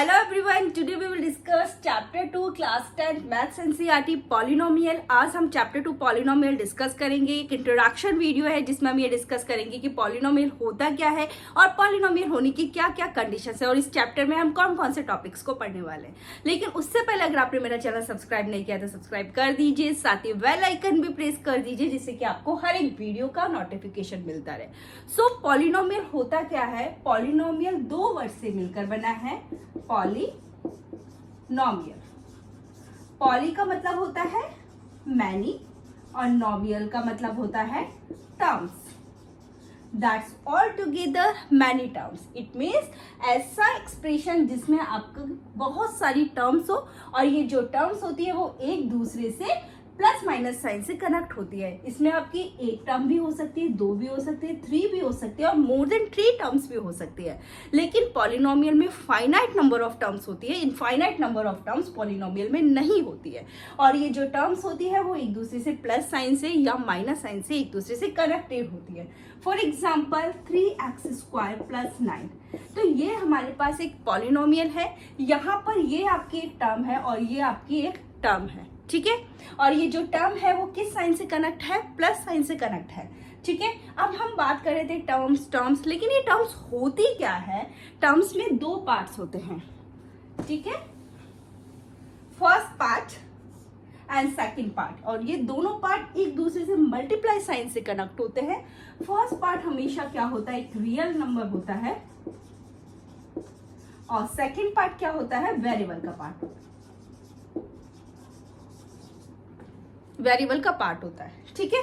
Hello everyone, today we will discuss chapter 2 class 10 maths NCERT polynomial. आज हम chapter 2 polynomial discuss करेंगे। एक introduction video है जिसमें हम ये डिस्कस करेंगे कि पॉलिनोमियल होता क्या है और पॉलिनोमियल होने की क्या क्या कंडीशंस है और इस चैप्टर में हम कौन कौन से टॉपिक्स को पढ़ने वाले हैं। लेकिन उससे पहले अगर आपने मेरा चैनल सब्सक्राइब नहीं किया तो सब्सक्राइब कर दीजिए, साथ ही बेल आइकन भी प्रेस कर दीजिए जिससे कि आपको हर एक वीडियो का नोटिफिकेशन मिलता रहे। सो पॉलिनोमियल होता क्या है? पॉलिनोमियल दो वर्ड से मिलकर बना है, पॉलिनोमियल। पॉली का मतलब होता है मैनी और नोमियल का मतलब होता है terms. That's all together many terms. It means ऐसा एक्सप्रेशन जिसमें आपको बहुत सारी टर्म्स हो और ये जो टर्म्स होती है वो एक दूसरे से प्लस माइनस साइन से कनेक्ट होती है। इसमें आपकी एक टर्म भी हो सकती है, दो भी हो सकती है, थ्री भी हो सकती है और मोर देन थ्री टर्म्स भी हो सकती है। लेकिन पॉलिनोमियल में फाइनाइट नंबर ऑफ टर्म्स होती है, infinite number of terms polynomial में नहीं होती है। और ये जो टर्म्स होती है वो एक दूसरे से प्लस साइन से या माइनस साइन से एक दूसरे से कनेक्टेड होती है। फॉर एग्जाम्पल 3x² + 9, तो ये हमारे पास एक पॉलिनोमियल है। यहाँ पर ये आपकी एक टर्म है और ये आपकी एक टर्म है, ठीक है। और ये जो टर्म है वो किस साइन से कनेक्ट है? प्लस साइन से कनेक्ट है, ठीक है। अब हम बात कर रहे थे टर्म्स, लेकिन ये टर्म्स होती क्या है? टर्म्स में दो पार्ट्स होते हैं, ठीक है। First part and second part, और ये दोनों पार्ट एक दूसरे से मल्टीप्लाई साइन से कनेक्ट होते हैं। फर्स्ट पार्ट हमेशा क्या होता है? एक रियल नंबर होता है और सेकंड पार्ट क्या होता है? वेरिएबल का पार्ट, वेरिएबल का पार्ट होता है, ठीक है।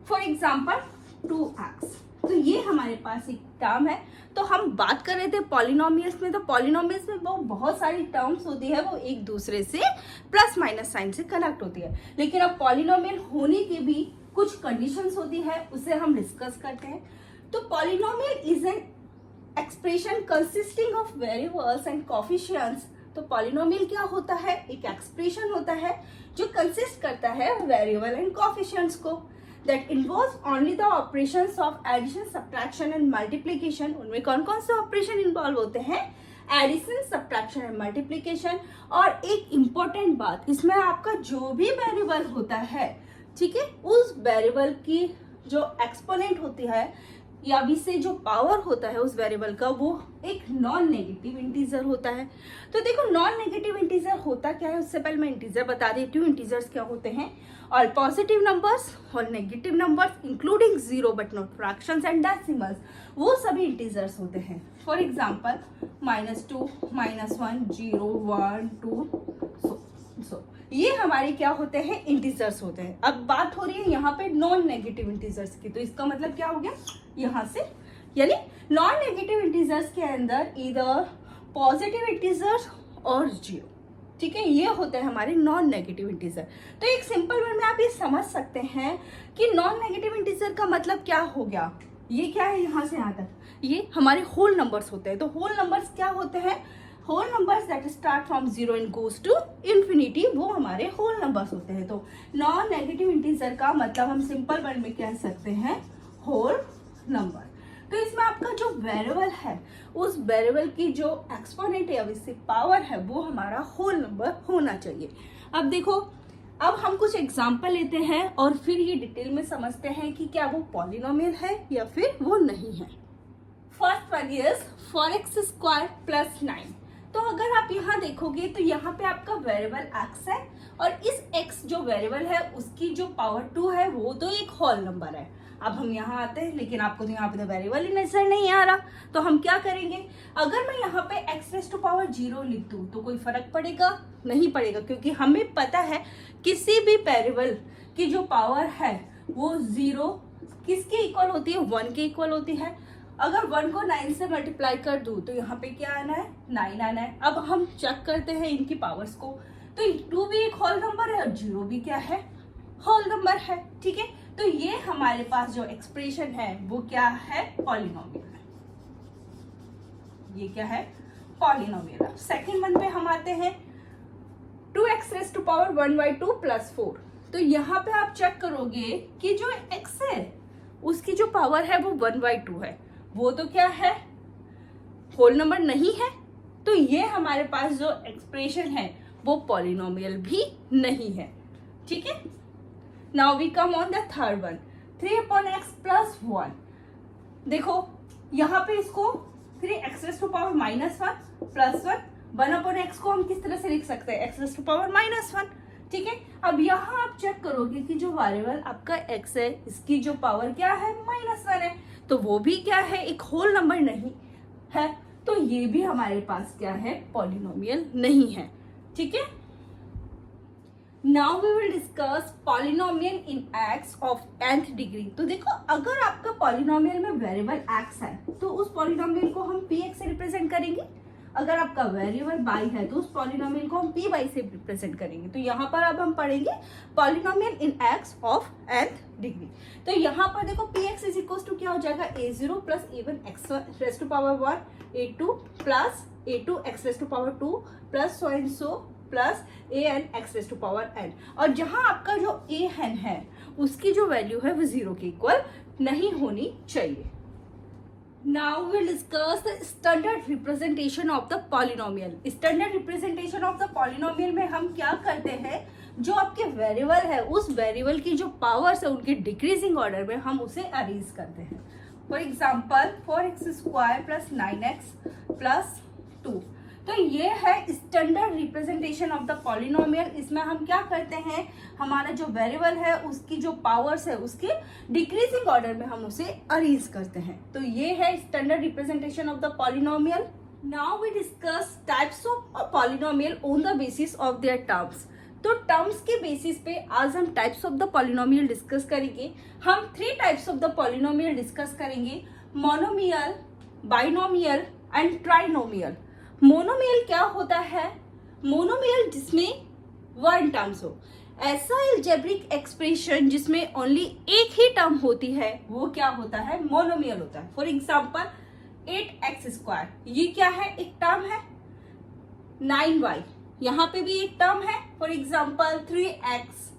फॉर एग्जाम्पल 2x, तो ये हमारे पास एक टर्म है। तो हम बात कर रहे थे पॉलिनोमियल्स में, तो पॉलिनोमियल्स में वो बहुत सारी टर्म्स होती है, वो एक दूसरे से प्लस माइनस साइन से कनेक्ट होती है। लेकिन अब पॉलिनोमियल होने की भी कुछ कंडीशंस होती है, उसे हम डिस्कस करते हैं। तो polynomial is an expression consisting of variables and coefficients. तो पॉलिनोमियल क्या होता है? एक एक्सप्रेशन होता है जो कंसिस्ट करता है वेरिएबल एंड कोएफिशिएंट्स को, that involves only the operations of addition, subtraction and multiplication. उनमें कौन कौन से ऑपरेशन इन्वॉल्व होते हैं? Addition, subtraction and multiplication. और एक इंपॉर्टेंट बात, इसमें आपका जो भी वेरिएबल होता है, ठीक है, उस वेरिएबल की जो एक्सपोनेंट होती है या भी से जो पावर होता है उस वेरिएबल का, वो एक नॉन नेगेटिव इंटीजर होता है। तो देखो नॉन नेगेटिव इंटीजर होता क्या है, उससे पहले मैं इंटीजर बता देती हूँ। इंटीजर्स क्या होते हैं? ऑल पॉजिटिव नंबर्स और negative numbers including zero but not fractions and decimals, वो सभी इंटीजर्स होते हैं। फॉर एग्जाम्पल -2, -1, 0, 1, 2, सो ये हमारे क्या होते हैं? इंटीजर्स होते हैं। अब बात हो रही है यहाँ पे नॉन नेगेटिव इंटीजर्स की, तो इसका मतलब क्या हो गया यहाँ से, यानी नॉन नेगेटिव इंटीजर्स के अंदर इधर पॉजिटिव इंटीजर्स और जीरो, ठीक है, ये होते हैं हमारे नॉन नेगेटिव इंटीजर। तो एक सिंपल वर्ड में आप ये समझ सकते हैं कि नॉन नेगेटिव इंटीजर का मतलब क्या हो गया। ये क्या है? यहाँ से यहाँ तक ये हमारे होल नंबर्स होते हैं। तो होल नंबर्स क्या होते हैं? Whole numbers that start from 0 and goes to infinity, वो हमारे होल नंबर्स होते हैं। तो नॉन नेगेटिव इंटीजर का मतलब हम सिंपल वर्ड में कह सकते हैं होल नंबर। तो इसमें आपका जो वेरिएबल है, उस वेरिएबल की जो एक्सपोनेंट है, इससे पावर है, वो हमारा होल नंबर होना चाहिए। अब देखो, अब हम कुछ एग्जांपल लेते हैं और फिर ये डिटेल में समझते हैं कि क्या वो पॉलिनोमियल है या फिर वो नहीं है। First one is 4x² + 9। तो अगर आप यहाँ देखोगे तो यहाँ पे आपका वेरिएबल x है और इस x जो वेरिएबल है उसकी जो पावर 2 है वो तो एक होल नंबर है। अब हम यहाँ आते हैं, लेकिन आपको तो यहाँ पे तो वेरिएबल ही नजर नहीं आ रहा, तो हम क्या करेंगे? अगर मैं यहाँ पे x⁻0 लिख दूँ तो कोई फर्क पड़ेगा? नहीं पड़ेगा, क्योंकि हमें पता है किसी भी वेरिएबल की जो पावर है वो 0 किसके इक्वल होती है? 1 के इक्वल होती है। अगर 1 को 9 से मल्टीप्लाई कर दूं तो यहाँ पे क्या आना है? 9 आना है। अब हम चेक करते हैं इनकी पावर्स को, तो 2 भी एक होल नंबर है और 0 भी क्या है? होल नंबर है, ठीक है। तो ये हमारे पास जो एक्सप्रेशन है वो क्या है? पॉलिनोमियल है। ये क्या है? पॉलिनोमियल। सेकेंड वन पे हम आते हैं 2x⁻1/2 + 4। तो यहाँ पे आप चेक करोगे कि जो x है उसकी जो पावर है वो 1/2 है। वो तो क्या है? होल नंबर नहीं है, तो ये हमारे पास जो एक्सप्रेशन है वो पॉलिनोमियल भी नहीं है। ठीक है, now we come on the third one, 3/x plus 1। देखो यहाँ पे इसको 3x to power -1 plus 1/x को हम किस तरह से लिख सकते हैं, x टू पावर -1। ठीक है, अब यहाँ आप चेक करोगे कि जो वेरिएबल आपका x है इसकी जो पावर क्या है -1 है, तो वो भी क्या है, एक होल नंबर नहीं है, तो ये भी हमारे पास क्या है, पॉलिनोमियल नहीं है। ठीक है, now we will discuss polynomial in x of nth degree. तो देखो अगर आपका पॉलिनोमियल में वेरिएबल x है तो उस पॉलिनोमियल को हम px से रिप्रेजेंट करेंगे, अगर आपका वेरिएबल y है तो उस पॉलिनोमियल को हम py से रिप्रेजेंट करेंगे। तो यहाँ पर अब हम पढ़ेंगे polynomial in x of nth degree. तो यहाँ पर देखो px इज इक्वल टू क्या हो जाएगा, a0 plus a1 x raise to power 1, a2 plus a2 x raise to power 2 plus so and so plus an x raise to power n। और जहाँ आपका जो an है उसकी जो वैल्यू है वो 0 के इक्वल नहीं होनी चाहिए। Now we'll discuss the standard representation of the polynomial. Standard representation of the polynomial में हम क्या करते हैं, जो आपके वेरिएबल है उस वेरिएबल की जो पावर्स है उनकी डिक्रीजिंग ऑर्डर में हम उसे अरेंज करते हैं। For example 4x² plus 9x plus 2, तो ये है standard representation of the polynomial. इसमें हम क्या करते हैं, हमारा जो वेरिएबल है उसकी जो पावर्स है उसके डिक्रीजिंग ऑर्डर में हम उसे अरेंज करते हैं। तो ये है standard representation of the polynomial. Now we discuss types of polynomial on the basis of their terms. तो टर्म्स के बेसिस पे आज हम types of the polynomial discuss करेंगे। हम 3 types of the polynomial discuss करेंगे, monomial, binomial and trinomial. Monomial क्या होता है, मोनोमियल जिसमें 1 टर्म्स हो, ऐसा अलजेब्रिक एक्सप्रेशन जिसमें ओनली एक ही टर्म होती है वो क्या होता है, मोनोमियल होता है। फॉर एग्जांपल 8x², ये क्या है, एक टर्म है। 9y, यहाँ पे भी एक टर्म है। For example 3x,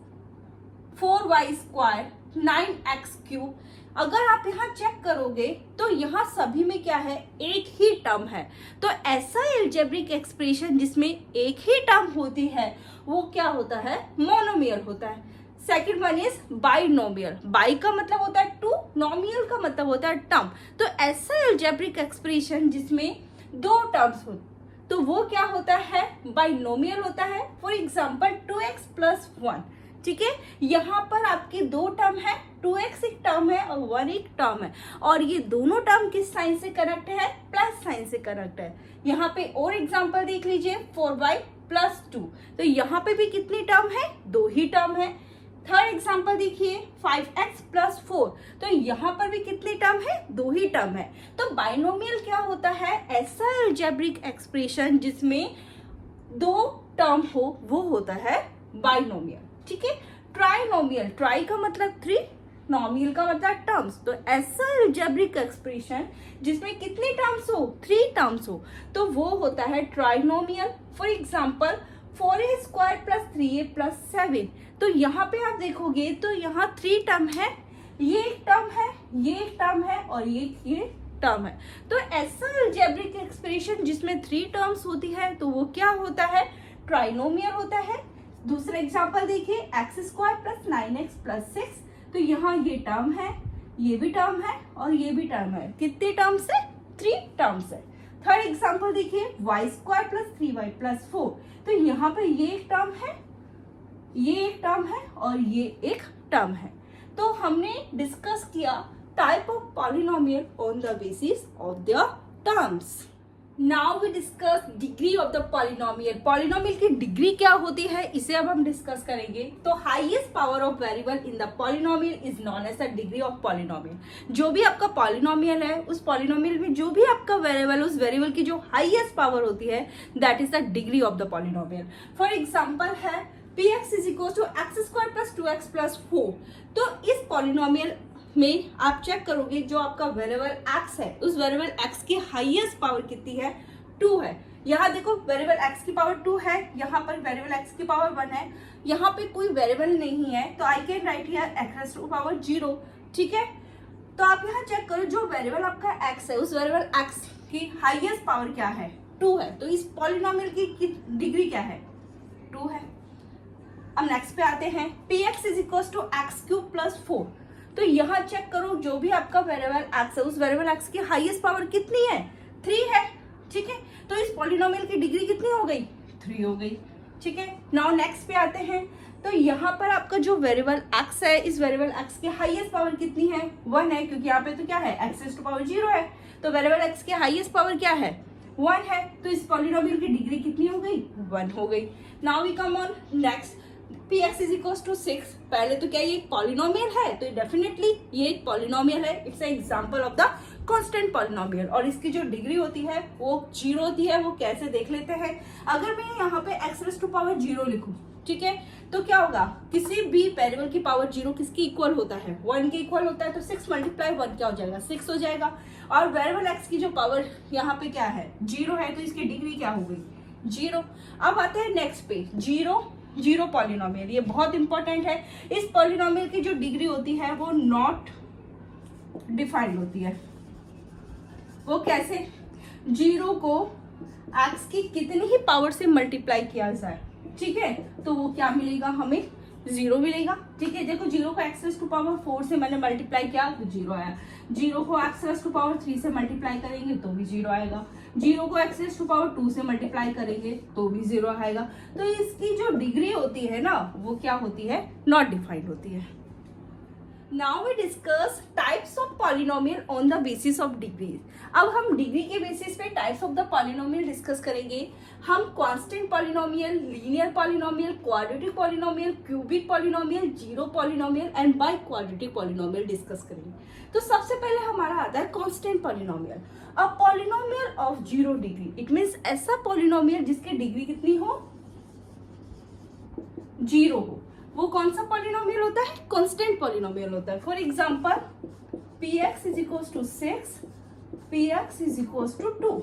4y², 9x3। अगर आप यहाँ चेक करोगे तो यहाँ सभी में क्या है, एक ही टर्म है। तो ऐसा अलजेब्रिक एक्सप्रेशन जिसमें एक ही टर्म होती है वो क्या होता है, मोनोमियल होता है। Second one is binomial. By का मतलब होता है 2, नोमियल का मतलब होता है टर्म। तो ऐसा अलजेब्रिक एक्सप्रेशन जिसमें 2 टर्म्स हो तो वो क्या होता है, बाइनोमियल होता है। For example 2x plus 1। ठीक है, यहाँ पर आपके 2 टर्म है, 2x एक टर्म है और 1 एक टर्म है, और ये दोनों टर्म किस साइन से कनेक्ट है, प्लस साइन से कनेक्ट है। यहाँ पे और एग्जांपल देख लीजिए 4y प्लस 2, तो यहाँ पे भी कितनी टर्म है, 2 ही टर्म है। थर्ड एग्जांपल देखिए 5x प्लस 4, तो यहाँ पर भी कितनी टर्म है, 2 ही टर्म है। तो बाइनोमियल क्या होता है, ऐसा अलजेब्रिक एक्सप्रेशन जिसमें 2 टर्म हो वो होता है बाइनोमियल। ठीक है, ट्राइनोमियल, ट्राई का मतलब 3, नोमियल का मतलब टर्म्स। तो ऐसा अलजेब्रिक एक्सप्रेशन जिसमें कितनी टर्म्स हो, 3 टर्म्स हो, तो वो होता है trinomial. For example 4a² plus 3a plus 7, तो यहाँ पे आप देखोगे तो यहाँ 3 टर्म है, ये एक टर्म है, ये एक टर्म है और ये टर्म है। तो ऐसा अलजेब्रिक एक्सप्रेशन जिसमें 3 टर्म्स होती है तो वो क्या होता है, ट्राइनोमियल होता है। दूसरा एग्जांपल देखिए x² प्लस 9x प्लस 6, तो यहाँ ये टर्म है, ये भी टर्म है और ये भी टर्म है। कितने टर्म्स है, 3 टर्म्स है। थर्ड एग्जांपल देखिए y² प्लस 3y प्लस 4, तो यहाँ पे ये एक टर्म है, ये एक टर्म है और ये एक टर्म है। तो हमने डिस्कस किया type of polynomial on the basis of the terms. Now we discuss degree of the polynomial. Polynomial की डिग्री क्या होती है इसे अब हम डिस्कस करेंगे। तो highest power of variable in the polynomial is known as the degree of polynomial. जो भी आपका पॉलिनोमियल है उस पॉलिनोमियल में जो भी आपका वेरिएबल, उस वेरिएबल की जो हाईएस्ट पावर होती है that is the degree of the polynomial. For example है px is equal to x² plus 2x plus 4। तो इस पॉलिनोमियल में आप चेक करोगे जो आपका वेरिएबल x है उस वेरिएबल x की हाईएस्ट पावर कितनी है, 2 है। यहाँ देखो वेरिएबल x की पावर 2 है, यहाँ पर वेरिएबल x की पावर 1 है, यहाँ पे कोई वेरिएबल नहीं है तो I can write here x to power 0। ठीक है, तो आप यहाँ चेक करो जो वेरिएबल आपका x है उस वेरिएबल x की हाईएस्ट पावर क्या है, 2 है, तो इस पॉलिनोमियल की डिग्री क्या है? 2 है। अब नेक्स्ट पे आते हैं, px is equal to x cube plus 4। तो यहाँ चेक करो, जो भी आपका वेरिएबल x है उस वेरिएबल x की हाईएस्ट पावर कितनी है? 3 है। ठीक है, तो इस पॉलिनोमियल की डिग्री कितनी हो गई? 3 हो गई। ठीक है, नाउ नेक्स्ट पे आते हैं, तो यहाँ पर आपका जो वेरिएबल x है, इस वेरिएबल x की हाईएस्ट पावर कितनी है? 1 है, क्योंकि यहाँ पे तो क्या है? x रेज़ टू पावर 0 है, तो वेरिएबल x की हाईएस्ट पावर क्या है? 1 है। तो इस पॉलिनोमियल की डिग्री कितनी हो गई? 1 हो गई। Now we come on next, px is equal to 6। पहले तो क्या ये एक पॉलिनोमियल है, तो डेफिनेटली ये एक पॉलिनोमियल है, it's an example of the constant polynomial, और इसकी जो डिग्री होती है वो 0 होती है। वो कैसे देख लेते हैं, अगर मैं यहाँ पे x रेज़ टू पावर 0 लिखूं, ठीक है, तो क्या होगा? किसी भी वेरिएबल की पावर 0 किसकी इक्वल होता है? 1 के इक्वल होता है, तो 6 मल्टीप्लाई 1 क्या हो जाएगा? 6 हो जाएगा। और वेरिएबल x की जो पावर यहाँ पे क्या है? 0 है, तो इसकी डिग्री क्या हो गई? 0। अब आते हैं नेक्स्ट पे, जीरो पॉलिनोमियल, ये बहुत इंपॉर्टेंट है। इस पॉलिनोमियल की जो डिग्री होती है वो नॉट डिफाइंड होती है। वो कैसे? 0 को x की कितनी ही पावर से मल्टीप्लाई किया जाए, ठीक है, तो वो क्या मिलेगा? हमें 0 मिलेगा। ठीक है, देखो 0 को x रेज़ टू पावर 4 से मैंने मल्टीप्लाई किया तो 0 आया। 0 को x रेज़ टू पावर 3 से मल्टीप्लाई करेंगे तो भी 0 आएगा। 0 को x रेज़ टू पावर 2 से मल्टीप्लाई करेंगे तो भी 0 आएगा। तो इसकी जो डिग्री होती है ना, वो क्या होती है? नॉट डिफाइंड होती है। Now we discuss types of polynomial on the basis of degree. अब हम डिग्री के बेसिस पे types of the polynomial discuss करेंगे। हम constant polynomial, linear polynomial, quadratic polynomial, cubic polynomial, zero polynomial and biquadratic polynomial discuss करेंगे। तो सबसे पहले हमारा आता है constant polynomial. A polynomial of 0 degree, it means ऐसा पॉलिनोमियल जिसकी डिग्री कितनी हो? 0 हो। वो कौन सा पॉलिनोमियल होता है? कांस्टेंट पॉलिनोमियल होता है। For example, px is equal to 6, px is equal to 2।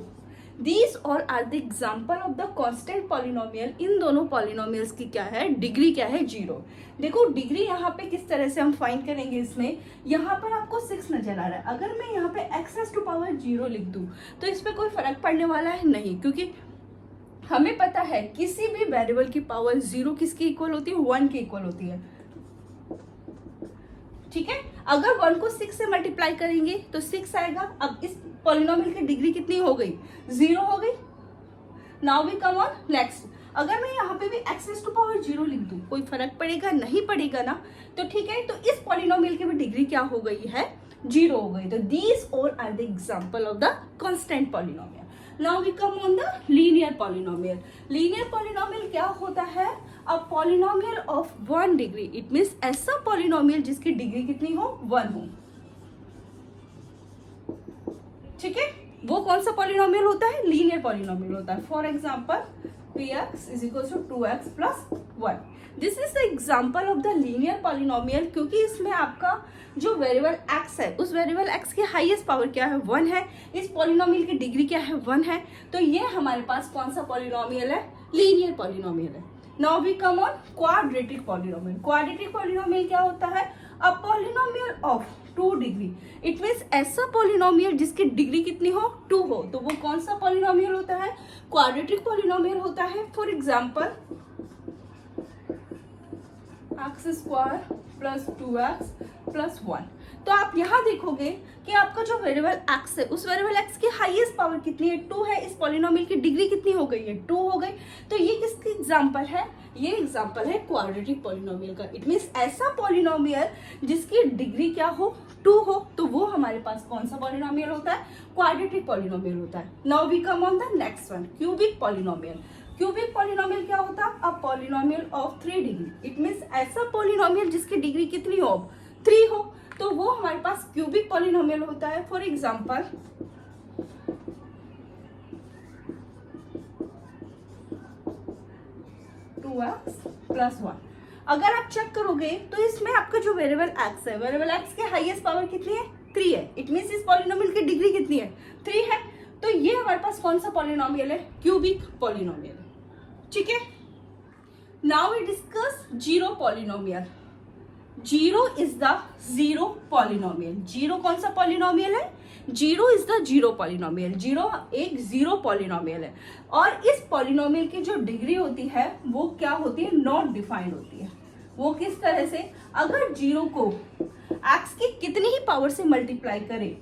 These all are the example of the constant polynomial। इन दोनों पॉलिनोमियल्स की क्या है? डिग्री क्या है? 0। देखो डिग्री यहाँ पे किस तरह से हम फाइंड करेंगे। इसमें यहाँ पर आपको 6 नजर आ रहा है, अगर मैं यहाँ पे x रेज़ टू पावर 0 लिख दूँ तो इस पर कोई फर्क पड़ने वाला है नहीं, क्योंकि हमें पता है किसी भी वेरिएबल की पावर 0 किसकी इक्वल होती है? 1 की इक्वल होती है। ठीक है, अगर 1 को 6 से मल्टीप्लाई करेंगे तो 6 आएगा। अब इस पॉलिनोमियल की डिग्री कितनी हो गई? 0 हो गई। Now we come on next, अगर मैं यहाँ पे भी x रेज़ टू पावर 0 लिख दूँ, कोई फर्क पड़ेगा? नहीं पड़ेगा ना। तो ठीक है, तो इस पॉलिनोमियल की भी डिग्री क्या हो गई है? 0 हो गई। तो these all are the example of the constant polynomial. Now we come on the linear polynomial. Linear polynomial क्या होता है? A polynomial of 1 degree, it means ऐसा पॉलिनोमियल जिसकी डिग्री कितनी हो? 1 हो। ठीक है, वो कौन सा पॉलिनोमियल होता है? लीनियर पॉलिनोमियल होता है। For example, px is equal to 2x plus 1। This is the example of the linear polynomial, क्योंकि इसमें आपका जो वेरिएबल x है उस वेरिएबल x की हाईएस्ट पावर क्या है? 1 है। इस पॉलिनोमियल की डिग्री क्या है? 1 है। तो ये हमारे पास कौन सा पॉलिनोमियल है? लीनियर पॉलिनोमियल है। Now we come on quadratic polynomial. Quadratic polynomial क्या होता है? A polynomial of 2 degree, it means ऐसा पॉलिनोमियल जिसकी डिग्री कितनी हो? 2 हो। तो वो कौन सा पॉलिनोमियल होता है? क्वाड्रेटिक पॉलिनोमियल होता है। For example, x square plus 2x plus 1। तो आप यहाँ देखोगे कि आपका जो वेरिएबल x है उस वेरिएबल x की हाईएस्ट पावर कितनी है? 2 है। इस पॉलिनोमियल की डिग्री कितनी हो गई है? 2 हो गई। तो ये किसकी एग्जांपल है? ये एग्जांपल है क्वाड्रेटिक पॉलिनोमियल का। इट मीन्स ऐसा पॉलिनोमियल जिसकी डिग्री क्या हो? 2 हो। तो वो हमारे पास कौन सा पॉलिनोमियल होता है? क्वाड्रेटिक पॉलिनोमियल होता है। Now we come on the next one, cubic polynomial. Cubic polynomial क्या होता है? A polynomial of 3 degree, it means ऐसा पॉलिनोमियल जिसकी डिग्री कितनी हो? 3 हो। तो वो हमारे पास क्यूबिक पॉलिनोमियल होता है। For example, plus 1। अगर आप चेक करोगे तो इसमें आपका जो वेरिएबल x है, वेरिएबल x के हाईएस्ट पावर कितनी है? 3 है। इट मीन्स इस पॉलिनोमियल की डिग्री कितनी है? 3 है। तो ये हमारे पास कौन सा पॉलिनोमियल है? Cubic polynomial. ठीक है, now we discuss zero polynomial. Zero is the zero polynomial. Zero कौन सा पॉलिनोमियल है? Zero is the zero polynomial, zero एक जीरो पॉलिनोमियल है और इस पॉलिनोमियल की जो डिग्री होती है वो क्या होती है, नॉट डिफाइंड होती है। वो किस तरह से, अगर जीरो को एक्स की कितनी ही पावर से मल्टीप्लाई करे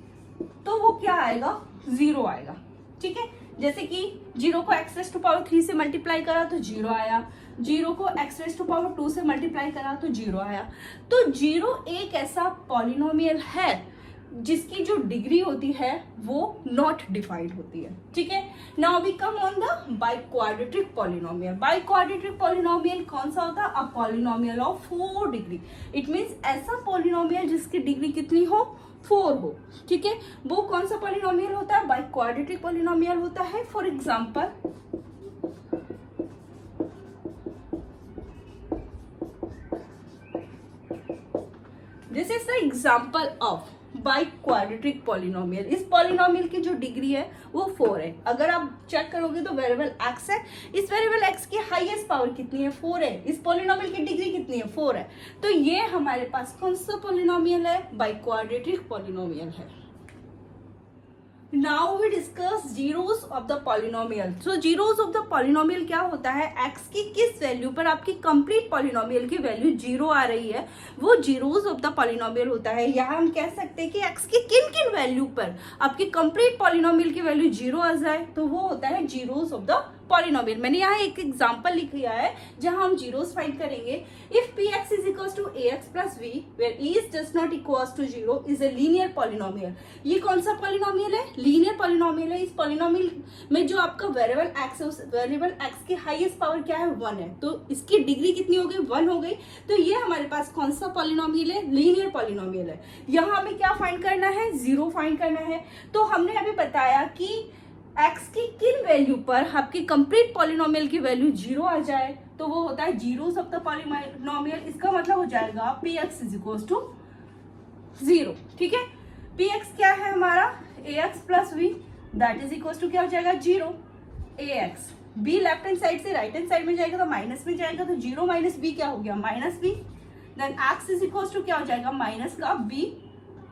तो वो क्या आएगा, जीरो आएगा। ठीक है, जैसे कि जीरो को एक्स रेज टू पावर 3 से मल्टीप्लाई करा तो जीरो आया, जीरो को एक्स रेज टू पावर 2 से मल्टीप्लाई करा तो जीरो आया। तो जीरो एक ऐसा पॉलिनोमियल है जिसकी जो डिग्री होती है वो नॉट डिफाइंड होती है। ठीक है, now we come on the biquadratic polynomial. Biquadratic polynomial कौन सा होता है, a polynomial of 4 degree. It means ऐसा पॉलिनोमियल जिसकी डिग्री कितनी हो, 4 हो। ठीक है, वो कौन सा पॉलिनोमियल होता है, बाइक्वाड्रेटिक पॉलिनोमियल होता है। For example this is the example of biquadratic polynomial. इस पॉलिनोमियल की जो डिग्री है वो 4 है। अगर आप चेक करोगे तो वेरिएबल x है, इस वेरिएबल x की हाईएस्ट पावर कितनी है, 4 है। इस पॉलिनोमियल की डिग्री कितनी है, 4 है। तो ये हमारे पास कौन सा पॉलिनोमियल है, बाइक्वाड्रेटिक पॉलिनोमियल है। Now we discuss zeros of the polynomial. So zeros of the polynomial क्या होता है, x की किस वैल्यू पर आपकी कंप्लीट पॉलिनोमियल की वैल्यू जीरो आ रही है वो zeros of the polynomial होता है। यहाँ हम कह सकते हैं कि x की किन किन वैल्यू पर आपकी कंप्लीट पॉलिनोमियल की वैल्यू जीरो आ जाए तो वो होता है zeros of the पॉलिनोमियल। मैंने यहाँ एक एग्जांपल लिख लिया है जहां हम जीरोस फाइंड करेंगे। If px is equals to ax plus v where e is just not equals to 0 is a linear polynomial। ये कौन सा पॉलिनोमियल है, लीनियर पॉलिनोमियल है। इस पॉलिनोमियल में जो आपका वेरिएबल x है उस वेरिएबल x की हाईएस्ट पावर क्या है, 1 है। तो इसकी डिग्री कितनी हो गई, 1 हो गई। तो ये हमारे पास कौन सा पॉलिनोमियल है, लीनियर पॉलिनोमियल है। यहाँ हमें क्या फाइंड करना है, जीरो फाइंड करना है। तो हमने अभी बताया कि x की किन वैल्यू पर आपकी कंप्लीट पॉलिनोमियल की वैल्यू जीरो आ जाए तो वो होता है जीरोस ऑफ द पॉलिनोमियल। इसका मतलब हो जाएगा px इज इक्वल टू 0। ठीक है, px क्या है हमारा, ax plus v that is equal to क्या हो जाएगा, 0। ax b left hand side से राइट हैंड साइड में जाएगा तो माइनस में जाएगा तो 0 माइनस b क्या हो गया, minus b। Then x is equal to क्या हो जाएगा, माइनस का b,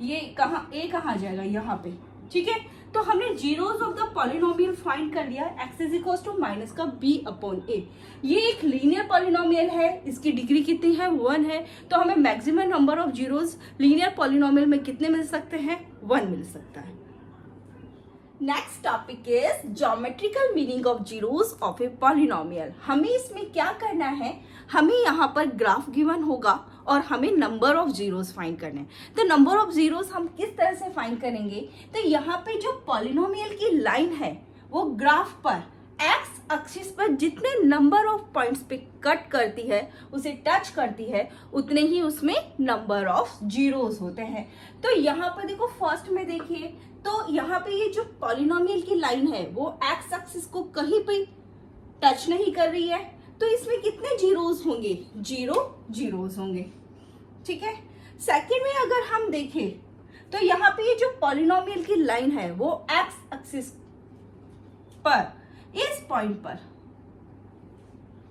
ये कहाँ a कहाँ आ जाएगा, यहाँ पे। ठीक है, तो हमने zeros of the polynomial find कर लिया, x is equal to minus का b अपॉन a। ये एक लीनियर पॉलिनोमियल है, इसकी डिग्री कितनी है, 1 है। तो हमें maximum number of zeros linear polynomial में कितने मिल सकते हैं, 1 मिल सकता है। Next topic is geometrical meaning of zeros of a polynomial. हमें इसमें क्या करना है, हमें यहाँ पर ग्राफ गिवन होगा और हमें नंबर ऑफ जीरोस फाइंड करने हैं। तो नंबर ऑफ जीरोस हम किस तरह से फाइंड करेंगे, तो यहाँ पे जो पॉलिनोमियल की लाइन है वो ग्राफ पर एक्स एक्सिस पर जितने नंबर ऑफ पॉइंट्स पे कट करती है, उसे टच करती है, उतने ही उसमें नंबर ऑफ जीरोस होते हैं। तो यहाँ पर देखो फर्स्ट में देखिए तो यहाँ पे ये जो पॉलिनोमियल की लाइन है वो एक्स एक्सिस को कहीं पे टच नहीं कर रही है, तो इसमें कितने जीरोस होंगे, 0 जीरोस होंगे। ठीक है, सेकंड में अगर हम देखें तो यहाँ पे ये जो पॉलिनोमियल की लाइन है वो एक्स एक्सिस पर इस पॉइंट पर,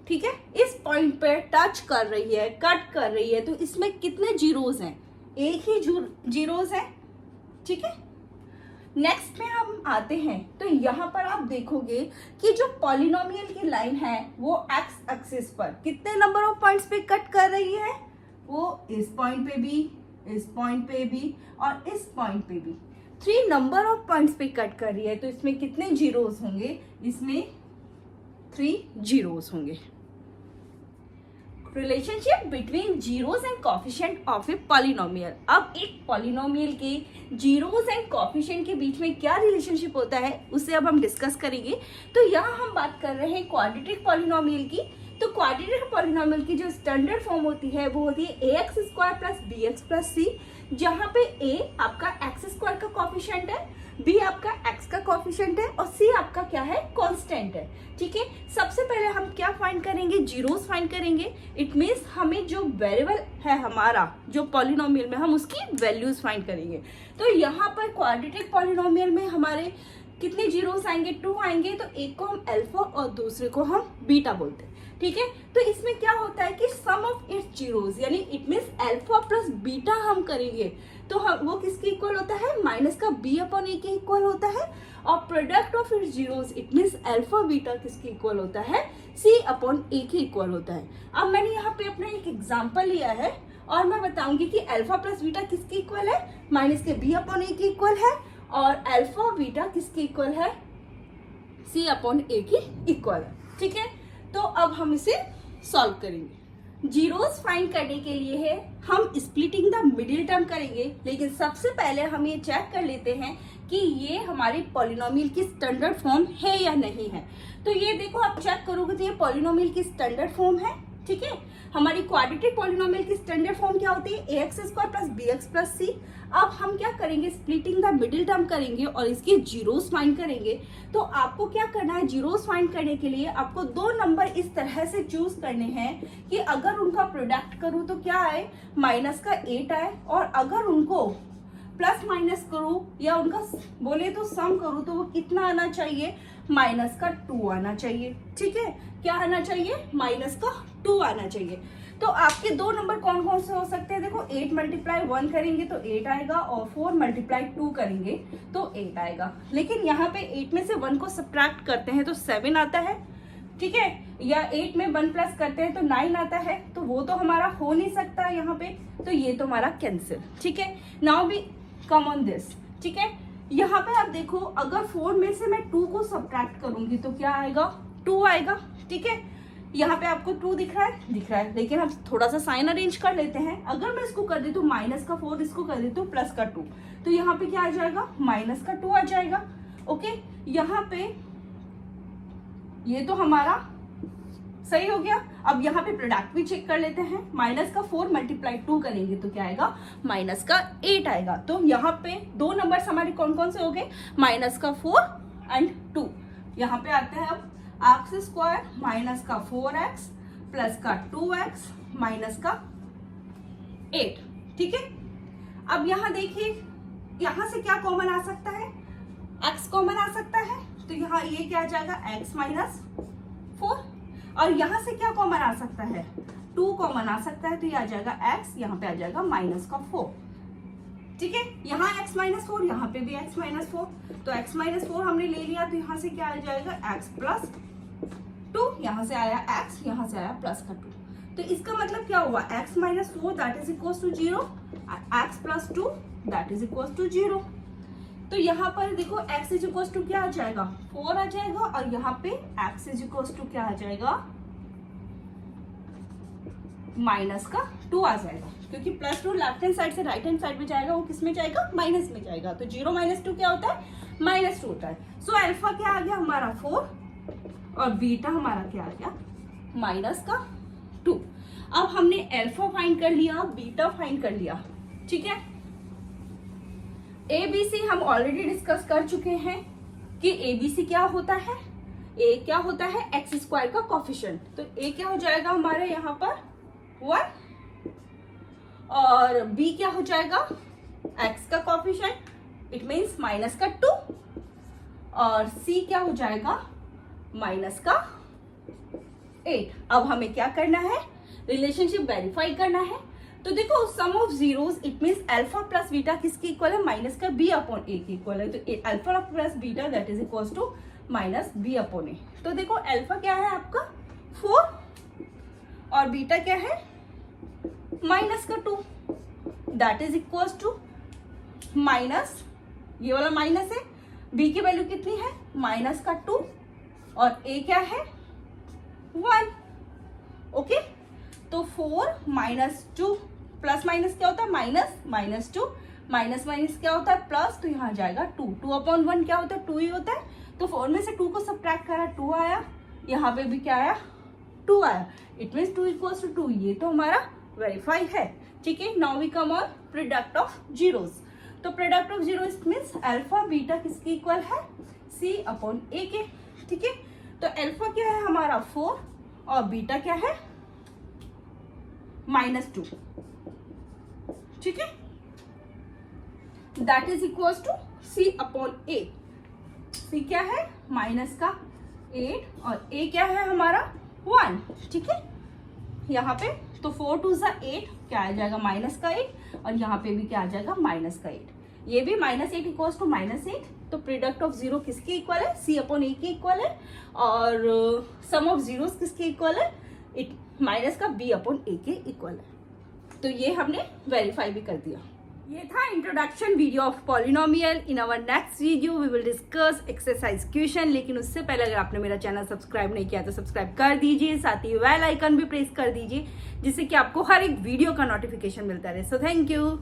ठीक है, इस पॉइंट पर टच कर रही है, कट कर रही है, तो इसमें कितने जीरोस हैं, एक ही जीरोस है। ठीक है, नेक्स्ट में हम आते हैं तो यहाँ पर आप देखोगे कि जो पॉलिनोमियल की लाइन है वो एक्स एक्सिस पर कितने नंबर ऑफ पॉइंट्स पे कट कर रही है, वो इस पॉइंट पे भी, इस पॉइंट पे भी और इस पॉइंट पे भी 3 नंबर ऑफ पॉइंट्स पे कट कर रही है। तो इसमें कितने जीरोस होंगे, इसमें 3 जीरोस होंगे। Relationship between zeros and coefficient of a polynomial. अब एक पॉलिनोमियल के जीरोस एंड कोफिशिएंट के बीच में क्या रिलेशनशिप होता है उसे अब हम डिस्कस करेंगे। तो यहाँ हम बात कर रहे हैं क्वाड्रेटिक पॉलिनोमियल की। तो क्वाड्रेटिक पॉलिनोमियल की जो स्टैंडर्ड फॉर्म होती है वो होती है ax square plus bx plus c, जहाँ पे a आपका x स्क्वायर का कोफिशिएंट है, b आपका x का कोफिशिएंट है और c आपका क्या है, कांस्टेंट है। ठीक है, सबसे पहले हम क्या फाइंड करेंगे, जीरोस फाइंड करेंगे। इट मीन्स हमें जो वेरिएबल है हमारा जो पॉलिनोमियल में हम उसकी वैल्यूज फाइंड करेंगे। तो यहाँ पर क्वाड्रेटिक पॉलिनोमियल में हमारे कितने जीरोस आएंगे, 2 आएंगे। तो एक को हम अल्फा और दूसरे को हम बीटा बोलते हैं। ठीक है। तो इसमें क्या होता है कि सम ऑफ इट्स जीरोस, यानी it means alpha plus beta हम करेंगे तो हम वो किसके इक्वल होता है, माइनस का बी अपॉन ए के इक्वल होता है। और product of its zeros it means alpha beta किसके इक्वल होता है, सी अपॉन ए के इक्वल होता है। अब मैंने यहाँ पे अपना एक एग्जाम्पल लिया है और मैं बताऊंगी कि अल्फा प्लस बीटा किसके इक्वल है, माइनस के बी अपॉन ए के इक्वल है, और अल्फा बीटा किसके इक्वल है, सी अपॉन ए के इक्वल है। ठीक है, तो अब हम इसे सॉल्व करेंगे। जीरोस फाइंड करने के लिए है हम स्प्लिटिंग द मिडिल टर्म करेंगे, लेकिन सबसे पहले हम ये चेक कर लेते हैं कि ये हमारी पॉलिनोमियल की स्टैंडर्ड फॉर्म है या नहीं है। तो ये देखो, आप चेक करोगे तो ये पॉलिनोमियल की स्टैंडर्ड फॉर्म है। ठीक है, हमारी क्वाड्रेटिक पॉलिनोमियल की स्टैंडर्ड फॉर्म क्या होती है, ax square plus bx plus c। अब हम क्या करेंगे, स्प्लिटिंग द मिडिल टर्म करेंगे और इसके जीरोस फाइंड करेंगे। तो आपको क्या करना है, जीरोस फाइंड करने के लिए आपको दो नंबर इस तरह से चूज करने हैं कि अगर उनका प्रोडक्ट करूँ तो क्या आए, माइनस का 8 आए, और अगर उनको प्लस माइनस करूँ या उनका बोले तो सम करूँ तो वो कितना आना चाहिए, माइनस का 2 आना चाहिए। ठीक है, क्या आना चाहिए, माइनस का 2 आना चाहिए। तो आपके दो नंबर कौन कौन से हो सकते हैं, देखो 8 मल्टीप्लाई 1 करेंगे तो 8 आएगा, और 4 मल्टीप्लाई 2 करेंगे तो 8 आएगा। लेकिन यहाँ पे 8 में से 1 को सब्ट्रैक्ट करते हैं तो 7 आता है। ठीक है, या 8 में 1 प्लस करते हैं तो 9 आता है, तो वो तो हमारा हो नहीं सकता यहाँ पे, तो ये तो हमारा कैंसिल। ठीक है, now we come on this. ठीक है, यहाँ पे आप देखो, अगर 4 में से मैं 2 को सब्ट्रैक्ट करूंगी तो क्या आएगा, 2 आएगा। ठीक है, यहाँ पे आपको 2 दिख रहा है, लेकिन हम थोड़ा सा साइन अरेंज कर लेते हैं। अगर मैं इसको कर देती हूँ माइनस का 4, इसको कर देती हूँ प्लस का 2, तो यहाँ पे क्या आ जाएगा, माइनस का 2 आ जाएगा। ओके, यहाँ पे ये तो हमारा सही हो गया। अब यहाँ पे प्रोडक्ट भी चेक कर लेते हैं, माइनस का 4 मल्टीप्लाई 2 करेंगे तो क्या आएगा, माइनस का 8 आएगा। तो यहाँ पे दो नंबर्स हमारे कौन कौन से हो गए, माइनस का 4 एंड 2। यहाँ पे आते हैं अब एक्स स्क्वायर माइनस का 4x प्लस का 2x माइनस का 8। ठीक है, अब यहाँ देखिए, यहाँ से क्या कॉमन आ सकता है, x कॉमन आ सकता है, तो यहाँ ये क्या आ जाएगा, x माइनस 4। और यहाँ से क्या कॉमन आ सकता है, 2 कॉमन आ सकता है, तो ये आ जाएगा x, यहाँ पे आ जाएगा माइनस का 4। ठीक है, यहाँ x माइनस 4, यहाँ पे भी x माइनस 4, तो x माइनस 4 हमने ले लिया, तो यहाँ से क्या आ जाएगा, x प्लस 2, यहाँ से आया x, यहाँ से आया प्लस का 2। तो इसका मतलब क्या हुआ, x minus 4 that is equal to 0, x plus 2 that is equal to 0। तो यहाँ पर देखो x इज इक्वल टू क्या आ जाएगा, 4 आ जाएगा, और यहाँ पे x इज इक्वल टू क्या आ जाएगा, माइनस का 2 आ जाएगा, क्योंकि प्लस 2 लेफ्ट हैंड साइड से राइट हैंड साइड में जाएगा, वो किस में जाएगा, माइनस में जाएगा। तो 0 माइनस 2 क्या होता है, माइनस 2 होता है। सो अल्फा क्या आ गया हमारा 4, और बीटा हमारा क्या आ गया, माइनस का 2। अब हमने अल्फा फाइंड कर लिया, बीटा फाइंड कर लिया। ठीक है, एबीसी हम ऑलरेडी डिस्कस कर चुके हैं कि एबीसी क्या होता है, ए क्या होता है, एक्स स्क्वायर का कोफिशिएंट। तो ए क्या हो जाएगा हमारे यहाँ पर 1, और बी क्या हो जाएगा, एक्स का कोफिशिएंट, इट मीन्स माइनस का 2, और सी क्या हो जाएगा, माइनस का 8। अब हमें क्या करना है, रिलेशनशिप वेरीफाई करना है। तो देखो, sum of zeros it means alpha plus beta किसके इक्वल है, माइनस का बी अपॉन ए के इक्वल है। तो alpha plus beta that is equal to minus B upon A. तो देखो, अल्फा क्या है आपका 4, और बीटा क्या है माइनस का 2 that is equal to minus, ये वाला माइनस है, बी की वैल्यू कितनी है, माइनस का 2, और ए क्या है 1। ओके, तो 4 माइनस 2 प्लस माइनस क्या होता है, माइनस, माइनस 2 माइनस माइनस क्या होता है, प्लस, तो यहाँ जाएगा 2, 2 अपॉन 1 क्या होता है, 2 ही होता है। तो 4 में से 2 को सब्ट्रैक्ट करा, 2 आया, यहाँ पे भी क्या आया, 2 आया, इट मीन्स 2 इक्वल्स टू 2। ये तो हमारा वेरीफाई है। ठीक है, now we come on product of zeros. तो product of zeros means alpha beta किसके इक्वल है, सी अपॉन ए के। ठीक है, तो अल्फा क्या है हमारा 4, और बीटा क्या है माइनस 2। ठीक है, that is equal to C upon A. C क्या है, माइनस का 8, और ए क्या है हमारा 1, ठीक है। यहाँ पे तो 4 2 ज़ा 8, क्या आ जाएगा माइनस का 8, और यहाँ पे भी क्या आ जाएगा माइनस का 8, ये भी -8 इक्वल्स टू -8। तो प्रोडक्ट ऑफ जीरो किसके इक्वल है, C अपॉन A के इक्वल है, और सम ऑफ जीरोस किसके इक्वल है, माइनस का B अपॉन A के इक्वल है। तो ये हमने वेरीफाई भी कर दिया। ये था introduction video of polynomial. In our next video we will discuss exercise question. लेकिन उससे पहले अगर आपने मेरा चैनल सब्सक्राइब नहीं किया तो सब्सक्राइब कर दीजिए, साथ ही बेल आइकन भी प्रेस कर दीजिए, जिससे कि आपको हर एक वीडियो का नोटिफिकेशन मिलता रहे। So thank you.